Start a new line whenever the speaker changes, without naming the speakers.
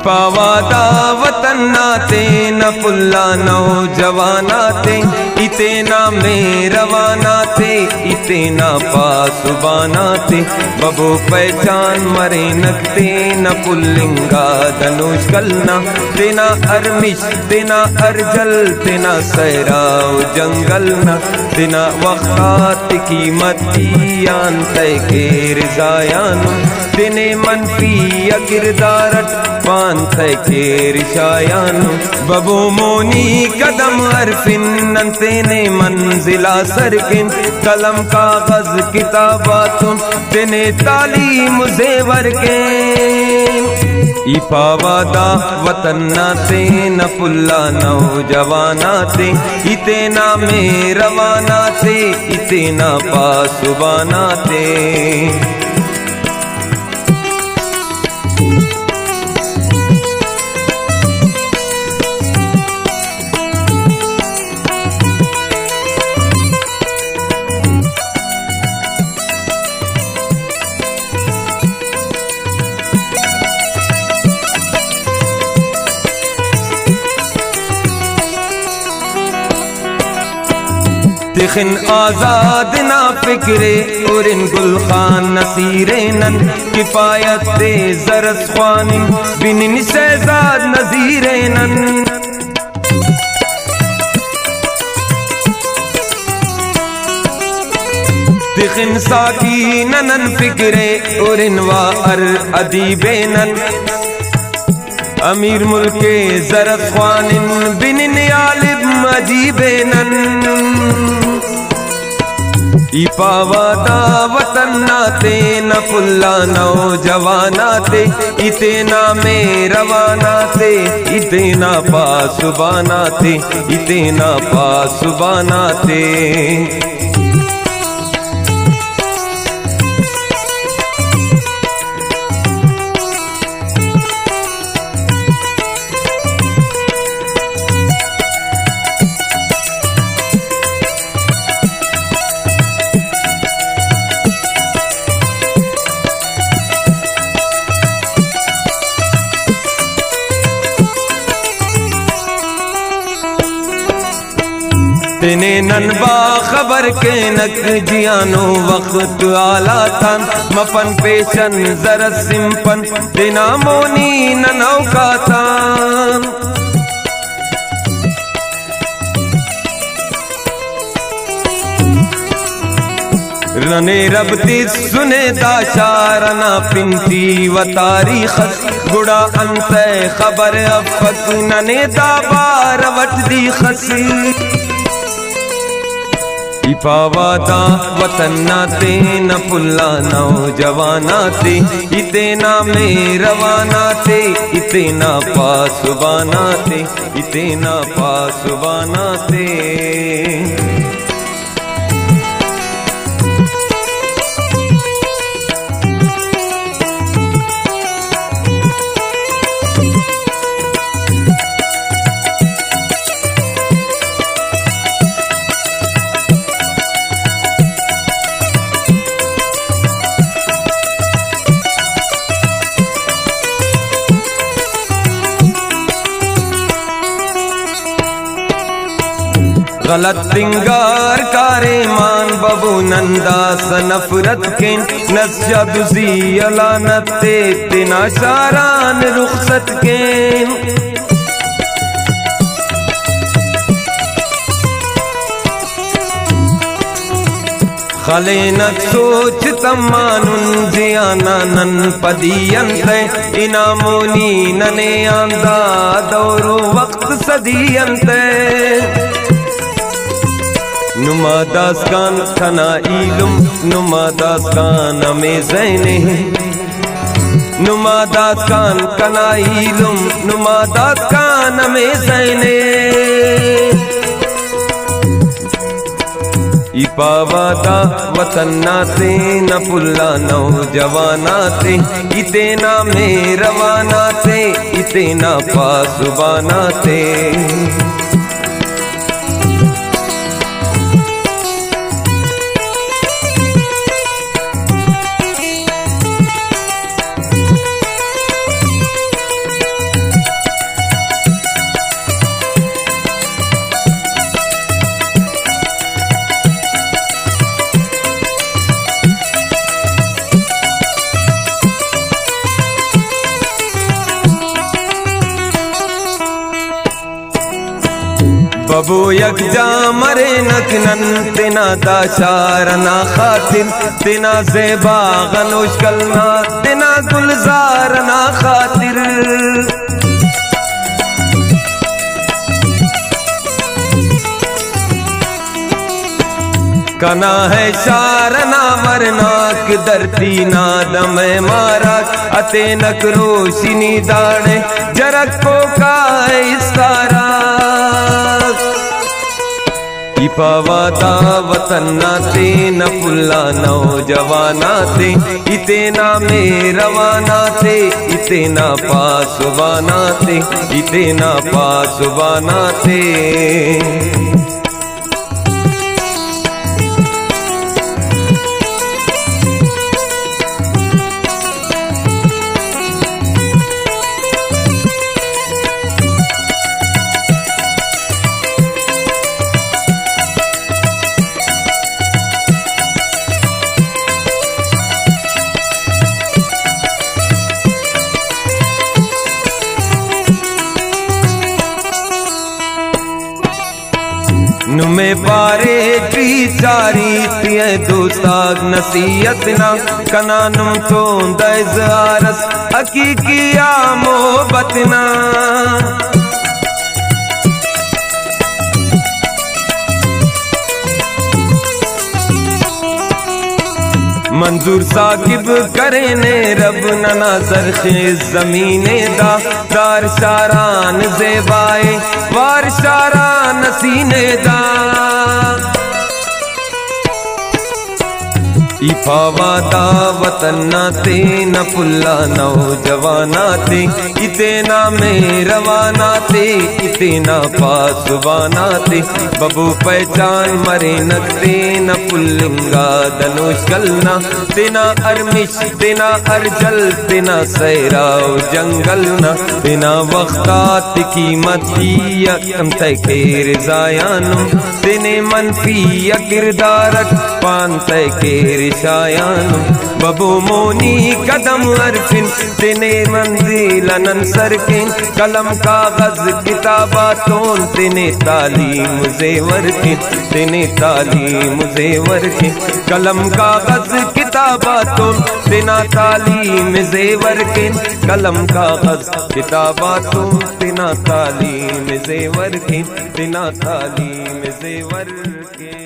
पावादा वतन नाते न पुल्ला नौजवाना ते इतना में रवाना थे इतना पासुबाना थे बबो पहचान मरे नकते न पुल्लिंगा धनुष कलना तेना अरमिश तेना अरजल तेना सहराव जंगल न तेना वक़्त कीमत यान तय के रिजायान तेने मनफी अकिरदारट पान तय के रिशायान बबो मोनी कदम अरफिन तेने मंजिला सरकिन कलम कागज किताबातुन तेने तालीम जेवर के इपावादा वतन नाते न पुल्ला नौजवाना थे इतना में रवाना थे इतना पासुबाना थे। तिखिन आजाद ना फिक्रे और इन गुलखान नसीरे नन किफायत दे जरस ख्वानिन बिन शहजाद नजीरे नन तिखिन साकी नन फिक्रे और इन वार अदीबे नन अमीर मुल्के जरस ख्वानिन बिन नियालिब मजीबे नन इपावादा वतन नाते न पुल्ला नौजवाना थे इतना में रवाना थे इतना पासुबाना थे इतना पासुबाना थे। तेने ननबा खबर के नक जियानो वक्त आला तन मपन पेशन जरा सिंपन तेना मोनी ननौ का तान रने रबती सुने दाशारना पिंती व तारीख गुड़ा अंत खबर अफक नने दाबार वटदी खसी इपावादा वतन नाते न पुल्ला नौजवाना थे इतना में रवाना थे इतना पासुबाना थे इतना पासुबाना थे। गलत सिंगार कारे मान बबू नंदा सनफरत के नस्जदुजी अलानत तेना शारान रुखसत के खलेनक सोच तमानुन जियाना नन पदियंत इनामोनी नने आंदा दौरो वक्त सदियंत नुमादास कान खना इलुम नुमादास कान में ज़ैने नुमादास कान कना इलुम नुमादास कान में ज़ैने इपावादा वतन नाते न पुल्ला नौजवाना थे इतना में रवाना थे इतना पासुबाना थे। बबू यकजा मरे नकनन तेना दाशारना खातिर तेना ज़ेबा गनोश कलना तेना गुलजारना खातिर कना है शारना मरनाक धरती नादम मारा अते नक रोशनी दाड़े जरक को का इस्तारा इपावादा वतन्ना ते न पुल्ला नौजवाना ते इतेना में रवाना ते इतेना पासवाना ते इतेना पासवाना ते नुमे पारे त्रिचारी तिये दोस्ताग नसीहत ना कना नुम तो दज़ आरस हकीकिया मोहब्बत ना मंजूर साकिब करे ने रब नना जरखे जमीने दा दार शारान ज़ेबाए वार शारान सीने दा इफावादा वतन्ना ते न पुल्ला नौजवाना ते इतेना में रवाना ते इतेना पासवाना ते बबू पहचान मरे नकते न पुल्लिंगा दनुष कलना तेना अरमिश तेना अर्जल तेना सहराव जंगल न तेना वक्तात कीमत यकम तकेर जायानुम तेने मनफी किरदारक पान तकेर शायानुम बबू मोनी कदम अरफिन तेने मंजिल अनन सरकिन कलम कागज किताबातों तेने तालीम ज़ेवर किन तेने तालीम ज़ेवर किन कलम कागज किताबातों तेना तालीम ज़ेवर किन कलम कागज किताबातों तेना तालीम ज़ेवर किन तेना तालीम ज़ेवर किन।